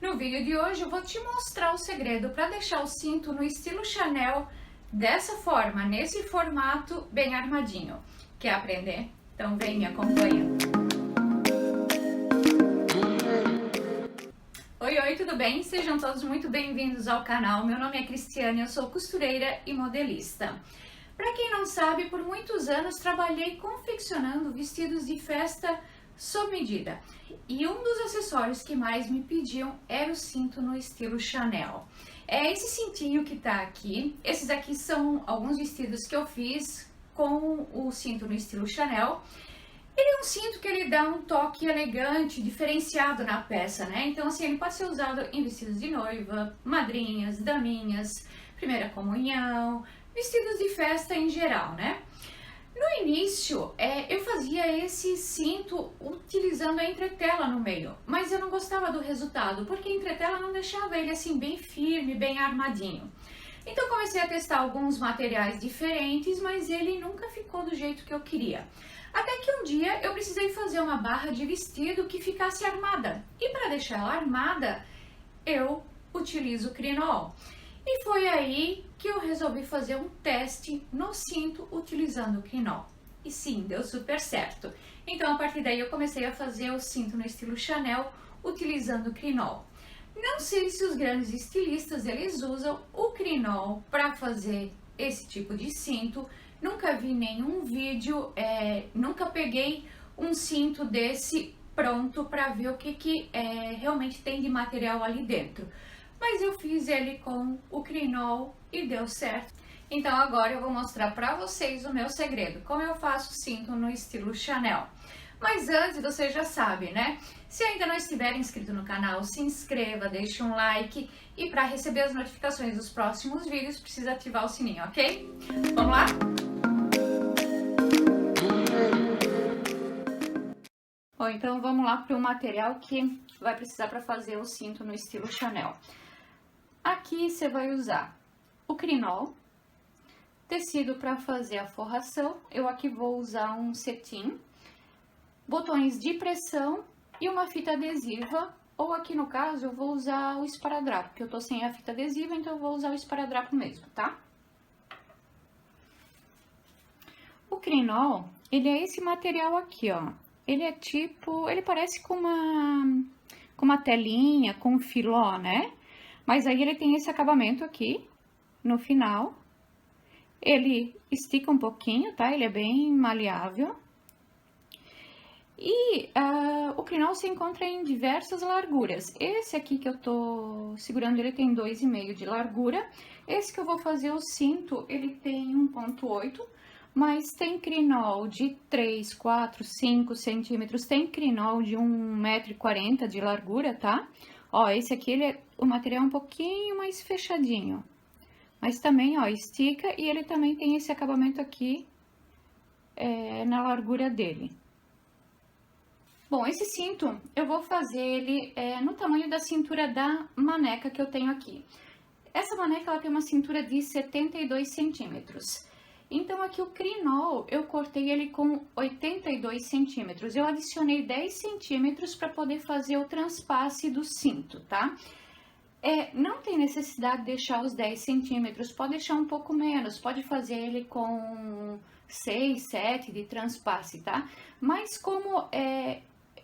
No vídeo de hoje eu vou te mostrar o segredo para deixar o cinto no estilo Chanel dessa forma, nesse formato bem armadinho. Quer aprender? Então vem, me acompanha. Oi, tudo bem? Sejam todos muito bem-vindos ao canal. Meu nome é Cristiane, eu sou costureira e modelista. Para quem não sabe, por muitos anos trabalhei confeccionando vestidos de festa sob medida. E um dos acessórios que mais me pediam era o cinto no estilo Chanel. É esse cintinho que tá aqui. Esses aqui são alguns vestidos que eu fiz com o cinto no estilo Chanel. Ele é um cinto que ele dá um toque elegante, diferenciado na peça, né? Então, assim, ele pode ser usado em vestidos de noiva, madrinhas, daminhas, primeira comunhão, vestidos de festa em geral, né? No início, eu fazia esse cinto utilizando a entretela no meio, mas eu não gostava do resultado, porque a entretela não deixava ele assim bem firme, bem armadinho. Então comecei a testar alguns materiais diferentes, mas ele nunca ficou do jeito que eu queria. Até que um dia eu precisei fazer uma barra de vestido que ficasse armada. E para deixar ela armada, eu utilizo crinol. E foi aí que eu resolvi fazer um teste no cinto utilizando o crinol. E sim, deu super certo. Então, a partir daí, eu comecei a fazer o cinto no estilo Chanel utilizando o crinol. Não sei se os grandes estilistas, eles usam o crinol para fazer esse tipo de cinto. Nunca vi nenhum vídeo, nunca peguei um cinto desse pronto para ver o que realmente tem de material ali dentro. Mas eu fiz ele com o crinol e deu certo. Então agora eu vou mostrar para vocês o meu segredo, como eu faço cinto no estilo Chanel. Mas antes, você já sabe, né? Se ainda não estiver inscrito no canal, se inscreva, deixe um like e para receber as notificações dos próximos vídeos, precisa ativar o sininho, ok? Vamos lá? Bom, então vamos lá para o material que vai precisar para fazer o cinto no estilo Chanel. Aqui você vai usar o crinol, tecido para fazer a forração, eu aqui vou usar um cetim, botões de pressão e uma fita adesiva, ou aqui no caso eu vou usar o esparadrapo, porque eu tô sem a fita adesiva, então eu vou usar o esparadrapo mesmo, tá? O crinol, ele é esse material aqui, ó, ele é tipo, ele parece com uma telinha, com um filó, né? Mas aí ele tem esse acabamento aqui, no final. Ele estica um pouquinho, tá? Ele é bem maleável. E o crinol se encontra em diversas larguras. Esse aqui que eu tô segurando, ele tem 2,5 de largura. Esse que eu vou fazer o cinto, ele tem 1,8, mas tem crinol de 3, 4, 5 centímetros. Tem crinol de 1,40 m de largura, tá? Ó, esse aqui, o material é um pouquinho mais fechadinho. Mas também, ó, estica e ele também tem esse acabamento aqui na largura dele. Bom, esse cinto, eu vou fazer ele no tamanho da cintura da maneca que eu tenho aqui. Essa maneca, ela tem uma cintura de 72 centímetros. Então, aqui o crinol, eu cortei ele com 82 centímetros. Eu adicionei 10 centímetros para poder fazer o transpasse do cinto, tá? Não tem necessidade de deixar os 10 centímetros, pode deixar um pouco menos, pode fazer ele com 6, 7 de transpasse, tá? Mas como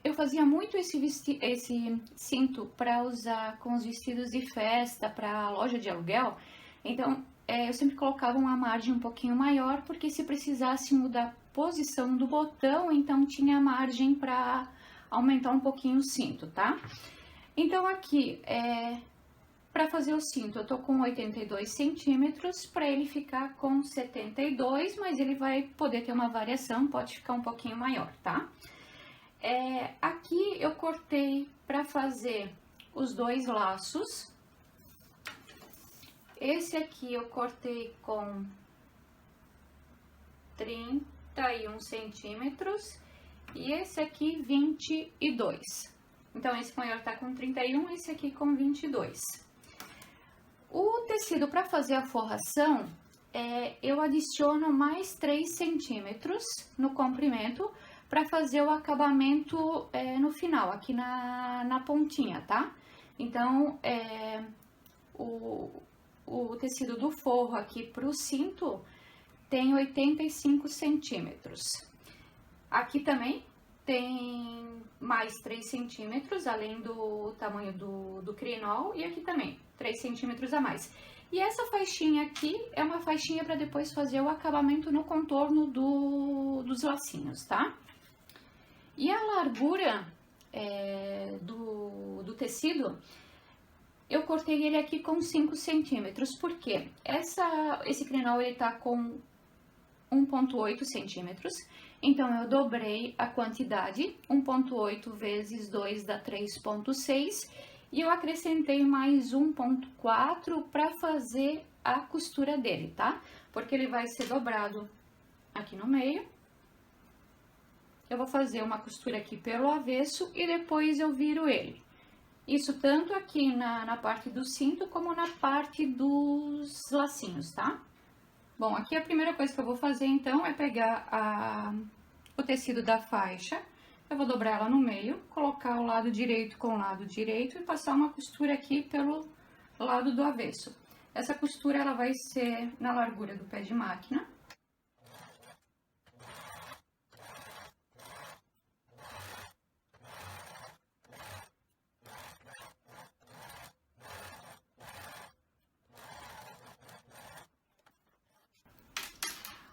eu fazia muito esse cinto para usar com os vestidos de festa, para loja de aluguel, então eu sempre colocava uma margem um pouquinho maior, porque se precisasse mudar a posição do botão, então tinha margem para aumentar um pouquinho o cinto, tá? Então aqui, para fazer o cinto, eu tô com 82 centímetros, para ele ficar com 72, mas ele vai poder ter uma variação, pode ficar um pouquinho maior, tá? Aqui eu cortei para fazer os dois laços. Esse aqui eu cortei com 31 centímetros e esse aqui 22. Então, esse maior tá com 31, esse aqui com 22. O tecido para fazer a forração, eu adiciono mais 3 centímetros no comprimento para fazer o acabamento no final, aqui na pontinha, tá? Então, o tecido do forro aqui para o cinto tem 85 centímetros. Aqui também tem mais 3 centímetros, além do tamanho do crinol, e aqui também 3 centímetros a mais. E essa faixinha aqui é uma faixinha para depois fazer o acabamento no contorno dos lacinhos, tá? E a largura do tecido, eu cortei ele aqui com 5 centímetros, porque esse crinol ele tá com 1,8 centímetros, então eu dobrei a quantidade, 1,8 vezes 2 dá 3,6, e eu acrescentei mais 1,4 para fazer a costura dele, tá? Porque ele vai ser dobrado aqui no meio. Eu vou fazer uma costura aqui pelo avesso e depois eu viro ele. Isso tanto aqui na parte do cinto como na parte dos lacinhos, tá? Bom, aqui a primeira coisa que eu vou fazer, então, é pegar o tecido da faixa, eu vou dobrar ela no meio, colocar o lado direito com o lado direito e passar uma costura aqui pelo lado do avesso. Essa costura, ela vai ser na largura do pé de máquina.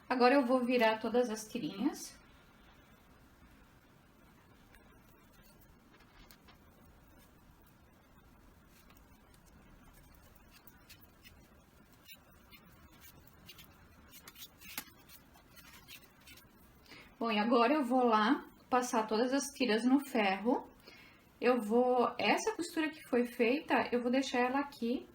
Agora eu vou virar todas as tirinhas. Bom, e agora eu vou lá passar todas as tiras no ferro. Essa costura que foi feita, eu vou deixar ela aqui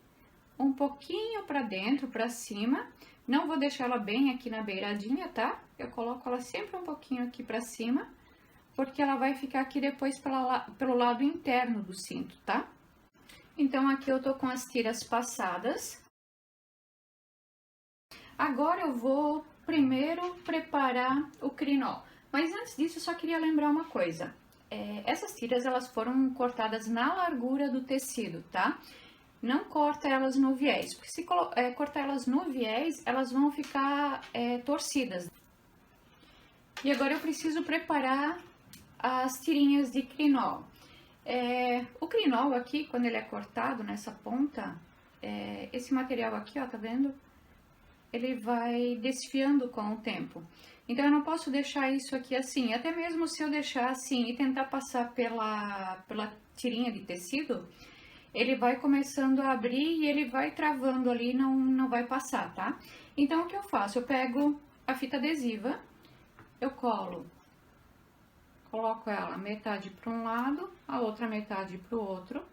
um pouquinho pra dentro, pra cima. Não vou deixar ela bem aqui na beiradinha, tá? Eu coloco ela sempre um pouquinho aqui pra cima, porque ela vai ficar aqui depois pelo lado interno do cinto, tá? Então, aqui eu tô com as tiras passadas. Agora eu vou primeiro preparar o crinol. Mas antes disso, eu só queria lembrar uma coisa. Essas tiras, elas foram cortadas na largura do tecido, tá? Não corta elas no viés, porque se cortar elas no viés, elas vão ficar torcidas. E agora eu preciso preparar as tirinhas de crinol. O crinol aqui, quando ele é cortado nessa ponta, esse material aqui, ó, tá vendo? Ele vai desfiando com o tempo. Então, eu não posso deixar isso aqui assim. Até mesmo se eu deixar assim e tentar passar pela tirinha de tecido, ele vai começando a abrir e ele vai travando ali, não vai passar, tá? Então, o que eu faço? Eu pego a fita adesiva, eu coloco ela metade para um lado, a outra metade para o outro.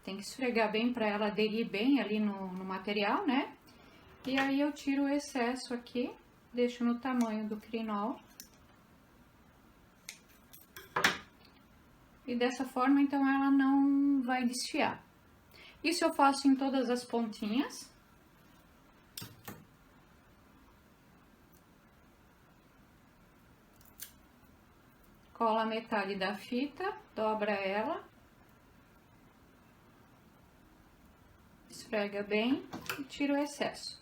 Tem que esfregar bem para ela aderir bem ali no material, né? E aí eu tiro o excesso aqui, deixo no tamanho do crinol. E dessa forma, então, ela não vai desfiar. Isso eu faço em todas as pontinhas. Cola a metade da fita, dobra ela. Esfrega bem e tira o excesso.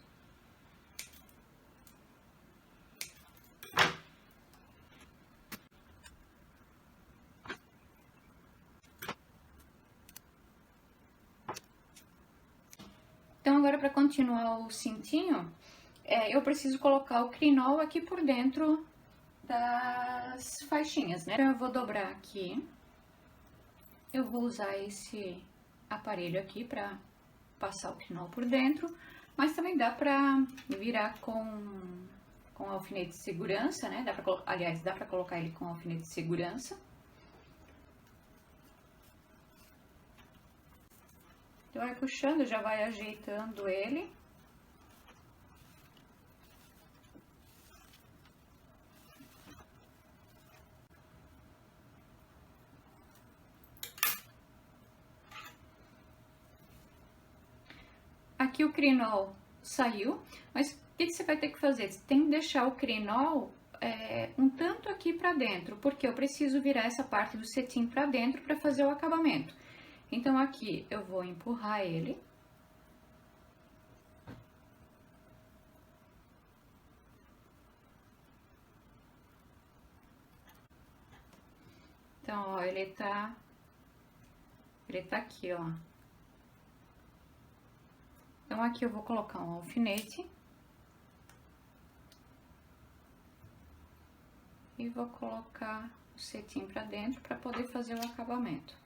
Então, agora para continuar o cintinho, eu preciso colocar o crinol aqui por dentro das faixinhas, né? Então, eu vou dobrar aqui. Eu vou usar esse aparelho aqui para passar o crinol por dentro, mas também dá pra virar com alfinete de segurança, né? Aliás, dá pra colocar ele com alfinete de segurança. Então, vai puxando, já vai ajeitando ele. Aqui o crinol saiu, mas o que você vai ter que fazer? Você tem que deixar o crinol um tanto aqui para dentro, porque eu preciso virar essa parte do cetim para dentro para fazer o acabamento. Então, aqui eu vou empurrar ele. Então, ó, ele tá aqui, ó. Então, aqui eu vou colocar um alfinete. E vou colocar o cetim pra dentro para poder fazer o acabamento.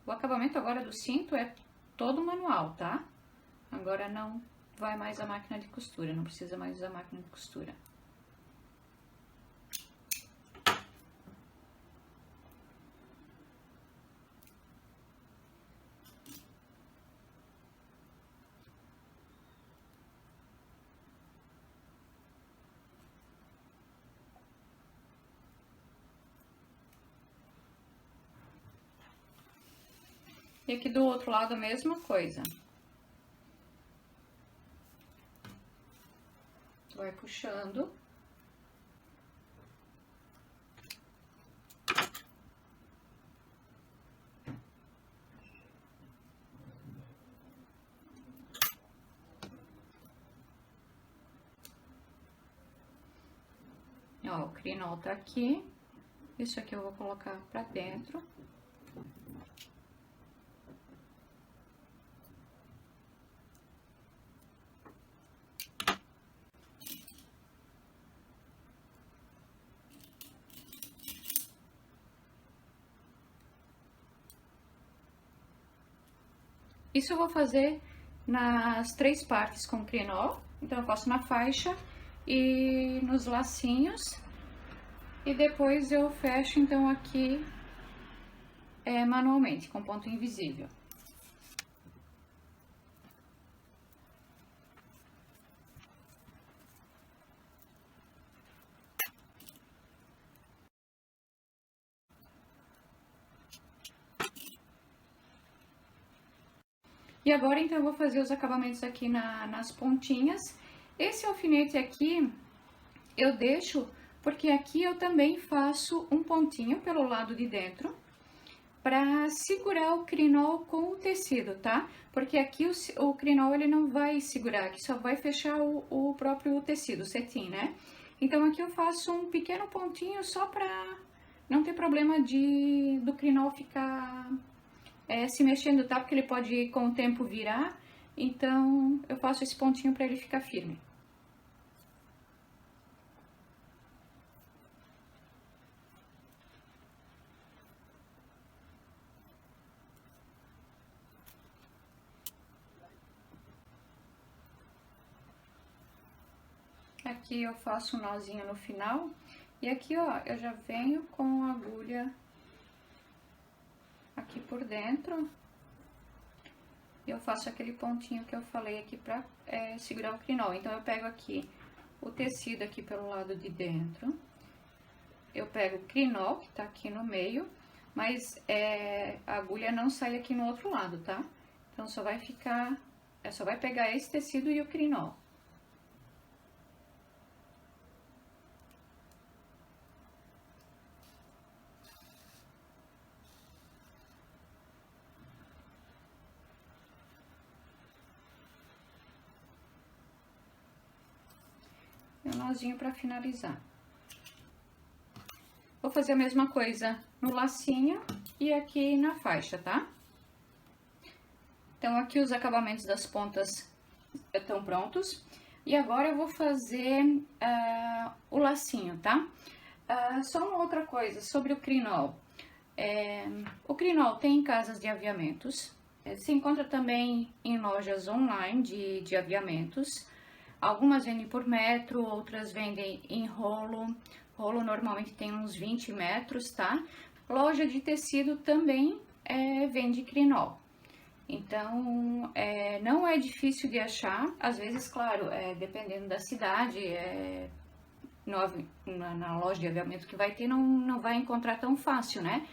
O acabamento agora do cinto é todo manual, tá? Agora não vai mais a máquina de costura, não precisa mais usar a máquina de costura. E aqui do outro lado a mesma coisa. Vai puxando. Ó, o crinol tá aqui. Isso aqui eu vou colocar pra dentro. Isso eu vou fazer nas 3 partes com crinol. Então, eu faço na faixa e nos lacinhos. E depois eu fecho, então, aqui manualmente, com ponto invisível. E agora, então, eu vou fazer os acabamentos aqui nas pontinhas. Esse alfinete aqui, eu deixo, porque aqui eu também faço um pontinho pelo lado de dentro, para segurar o crinol com o tecido, tá? Porque aqui o crinol, ele não vai segurar, aqui só vai fechar o próprio tecido, o cetim, né? Então, aqui eu faço um pequeno pontinho só pra não ter problema do crinol ficar se mexendo, tá? Porque ele pode, com o tempo, virar. Então, eu faço esse pontinho pra ele ficar firme. Aqui eu faço um nozinho no final. E aqui, ó, eu já venho com a agulha aqui por dentro. E eu faço aquele pontinho que eu falei aqui pra segurar o crinol. Então, eu pego aqui o tecido aqui pelo lado de dentro. Eu pego o crinol, que tá aqui no meio, mas a agulha não sai aqui no outro lado, tá? Então, só vai ficar, só vai pegar esse tecido e o crinol. E um nozinho pra finalizar. Vou fazer a mesma coisa no lacinho e aqui na faixa, tá? Então, aqui os acabamentos das pontas estão prontos. E agora eu vou fazer o lacinho, tá? Só uma outra coisa sobre o crinol. O crinol tem em casas de aviamentos. Se encontra também em lojas online de aviamentos. Algumas vendem por metro, outras vendem em rolo. Rolo normalmente tem uns 20 metros, tá? Loja de tecido também vende crinol. Então, não é difícil de achar. Às vezes, claro, dependendo da cidade, na loja de aviamento que vai ter, não vai encontrar tão fácil, né?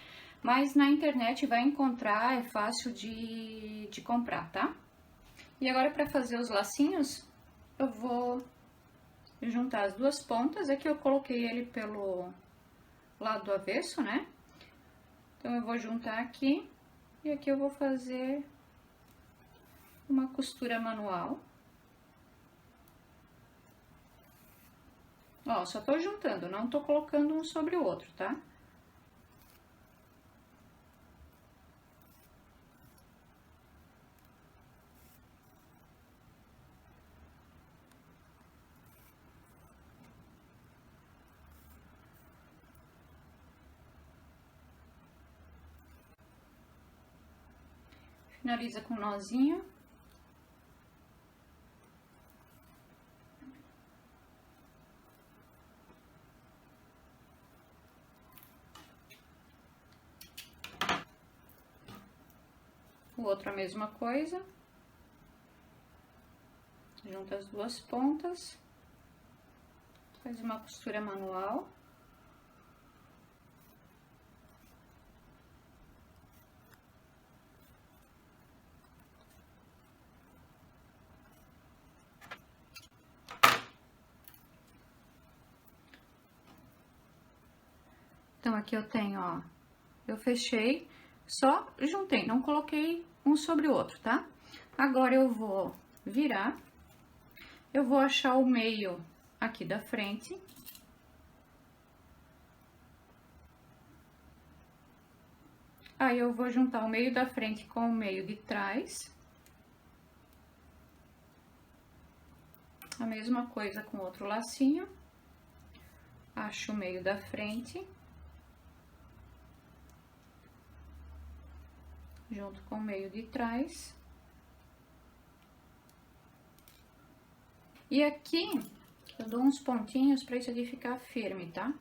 Mas na internet vai encontrar, é fácil de comprar, tá? E agora, para fazer os lacinhos, eu vou juntar as duas pontas. Aqui eu coloquei ele pelo lado do avesso, né? Então, eu vou juntar aqui e aqui eu vou fazer uma costura manual. Ó, só tô juntando, não tô colocando um sobre o outro, tá? Finaliza com um nozinho. O outro a mesma coisa. Junta as duas pontas. Faz uma costura manual. Então, aqui eu tenho, ó, eu fechei, só juntei, não coloquei um sobre o outro, tá? Agora, eu vou virar, eu vou achar o meio aqui da frente. Aí, eu vou juntar o meio da frente com o meio de trás. A mesma coisa com outro lacinho. Acho o meio da frente. Junto com o meio de trás. E aqui, eu dou uns pontinhos pra isso aqui ficar firme, tá?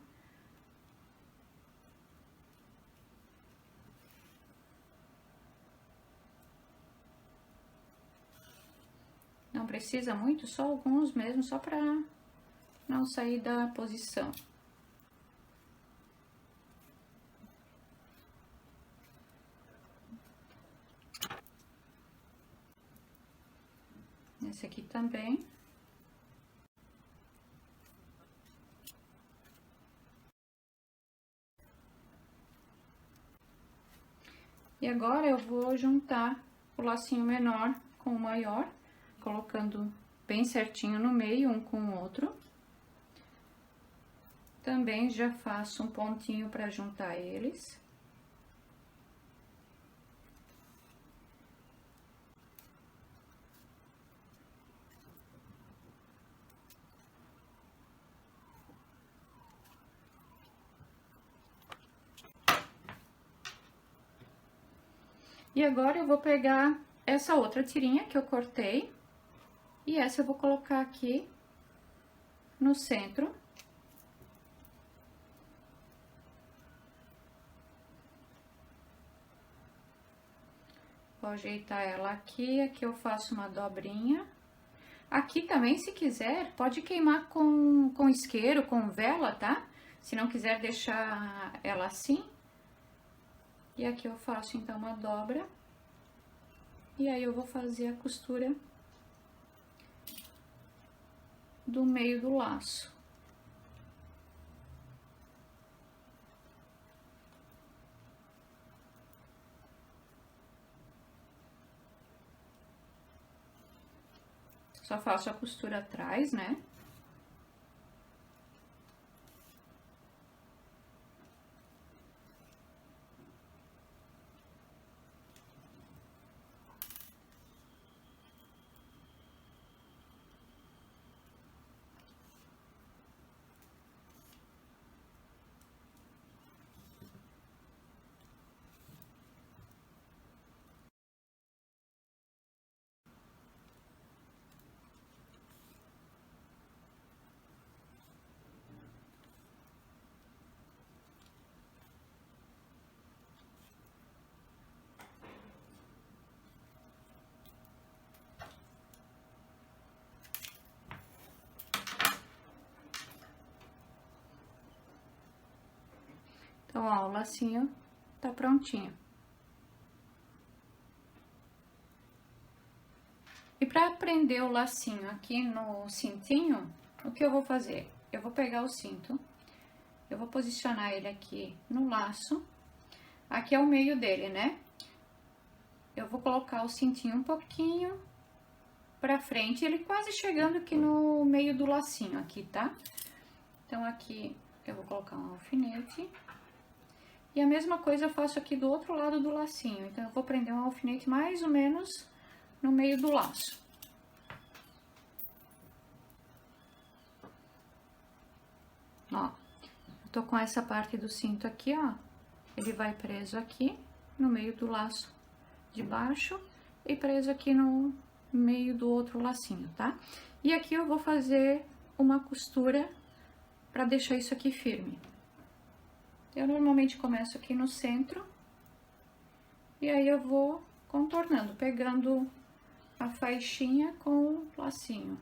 Não precisa muito, só alguns mesmo, só pra não sair da posição. Esse aqui também. E agora eu vou juntar o lacinho menor com o maior, colocando bem certinho no meio, um com o outro. Também já faço um pontinho para juntar eles. E agora eu vou pegar essa outra tirinha que eu cortei e essa eu vou colocar aqui no centro. Vou ajeitar ela aqui, aqui eu faço uma dobrinha. Aqui também, se quiser, pode queimar com isqueiro, com vela, tá? Se não quiser deixar ela assim. E aqui eu faço, então, uma dobra. E aí, eu vou fazer a costura do meio do laço. Só faço a costura atrás, né? Então, ó, o lacinho tá prontinho. E pra prender o lacinho aqui no cintinho, o que eu vou fazer? Eu vou pegar o cinto, eu vou posicionar ele aqui no laço, aqui é o meio dele, né? Eu vou colocar o cintinho um pouquinho pra frente, ele quase chegando aqui no meio do lacinho aqui, tá? Então, aqui eu vou colocar um alfinete. E a mesma coisa eu faço aqui do outro lado do lacinho. Então, eu vou prender um alfinete mais ou menos no meio do laço. Ó, eu tô com essa parte do cinto aqui, ó. Ele vai preso aqui no meio do laço de baixo e preso aqui no meio do outro lacinho, tá? E aqui eu vou fazer uma costura pra deixar isso aqui firme. Eu normalmente começo aqui no centro e aí eu vou contornando, pegando a faixinha com o lacinho.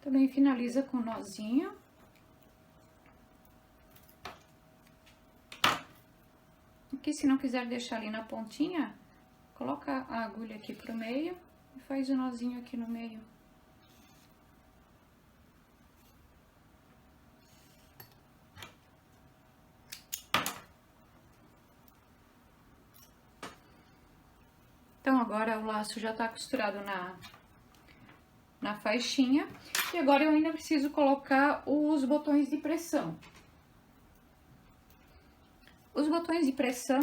Também finaliza com nozinho. Aqui, se não quiser deixar ali na pontinha, coloca a agulha aqui pro meio e faz o nozinho aqui no meio. Então, agora o laço já tá costurado na faixinha. E agora eu ainda preciso colocar os botões de pressão. Os botões de pressão,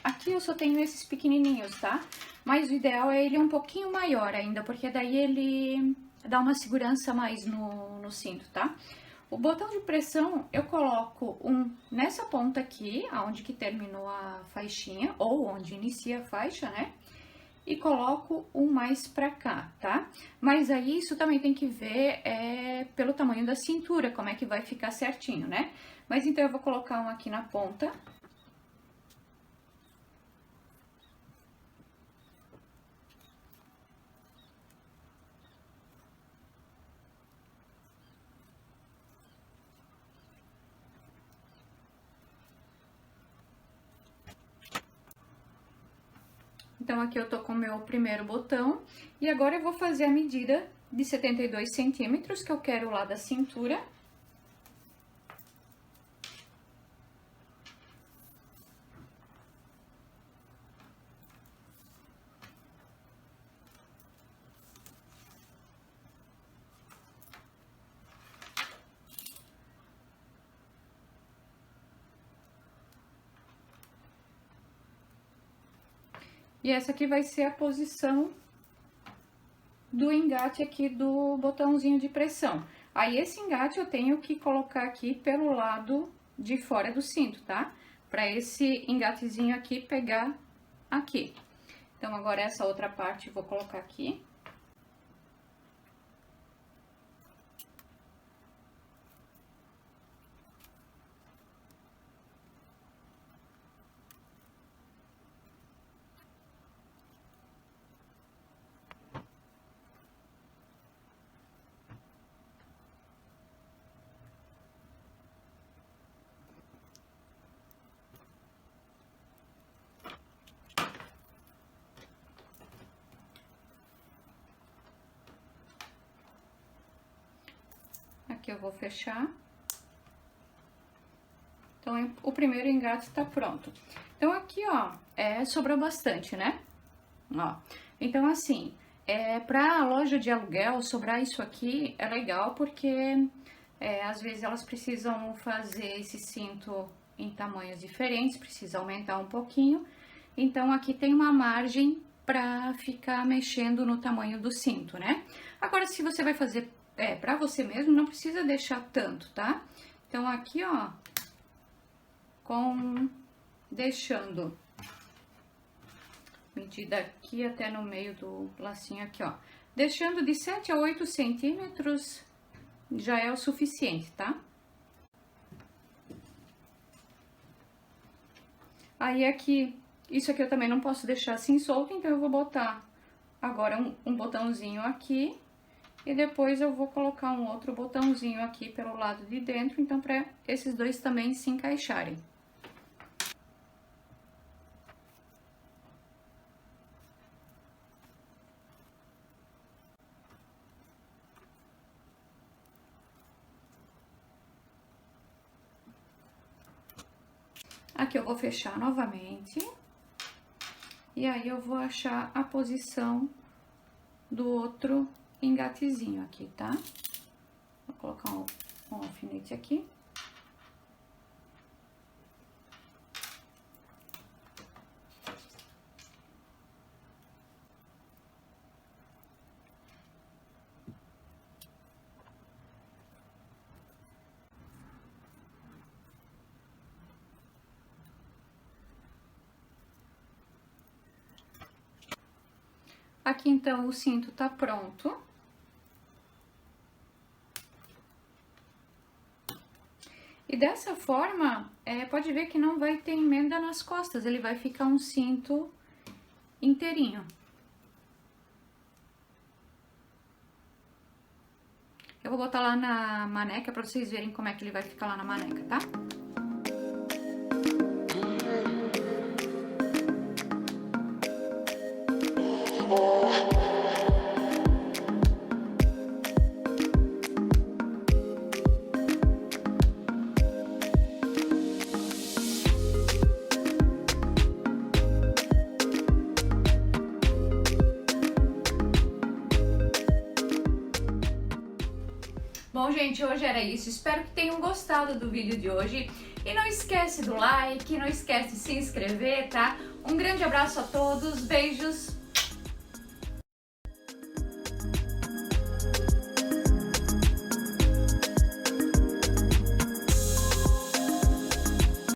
aqui eu só tenho esses pequenininhos, tá? Mas o ideal é ele um pouquinho maior ainda, porque daí ele dá uma segurança mais no cinto, tá? O botão de pressão, eu coloco um nessa ponta aqui, aonde que terminou a faixinha, ou onde inicia a faixa, né? E coloco um mais pra cá, tá? Mas aí isso também tem que ver pelo tamanho da cintura, como é que vai ficar certinho, né? Mas então eu vou colocar um aqui na ponta. Então, aqui eu tô com o meu primeiro botão, e agora eu vou fazer a medida de 72 centímetros, que eu quero lá da cintura. E essa aqui vai ser a posição do engate aqui do botãozinho de pressão. Aí, esse engate eu tenho que colocar aqui pelo lado de fora do cinto, tá? Pra esse engatezinho aqui pegar aqui. Então, agora essa outra parte eu vou colocar aqui. Aqui eu vou fechar. Então, o primeiro engate tá pronto. Então, aqui, ó, sobrou bastante, né? Ó, então, assim, pra loja de aluguel, sobrar isso aqui é legal, porque às vezes elas precisam fazer esse cinto em tamanhos diferentes, precisa aumentar um pouquinho. Então, aqui tem uma margem pra ficar mexendo no tamanho do cinto, né? Agora, se você vai fazer pra você mesmo, não precisa deixar tanto, tá? Então, aqui, ó, deixando medida aqui até no meio do lacinho aqui, ó. Deixando de 7 a 8 centímetros já é o suficiente, tá? Aí aqui, isso aqui eu também não posso deixar assim solto, então eu vou botar agora um botãozinho aqui e depois eu vou colocar um outro botãozinho aqui pelo lado de dentro, então para esses dois também se encaixarem. Aqui eu vou fechar novamente. E aí, eu vou achar a posição do outro engatezinho aqui, tá? Vou colocar um alfinete aqui. Aqui, então, o cinto tá pronto. E dessa forma, pode ver que não vai ter emenda nas costas, ele vai ficar um cinto inteirinho. Eu vou botar lá na maneca pra vocês verem como é que ele vai ficar lá na maneca, tá? Bom, gente, hoje era isso. Espero que tenham gostado do vídeo de hoje. E não esquece do like, não esquece de se inscrever, tá? Um grande abraço a todos, beijos!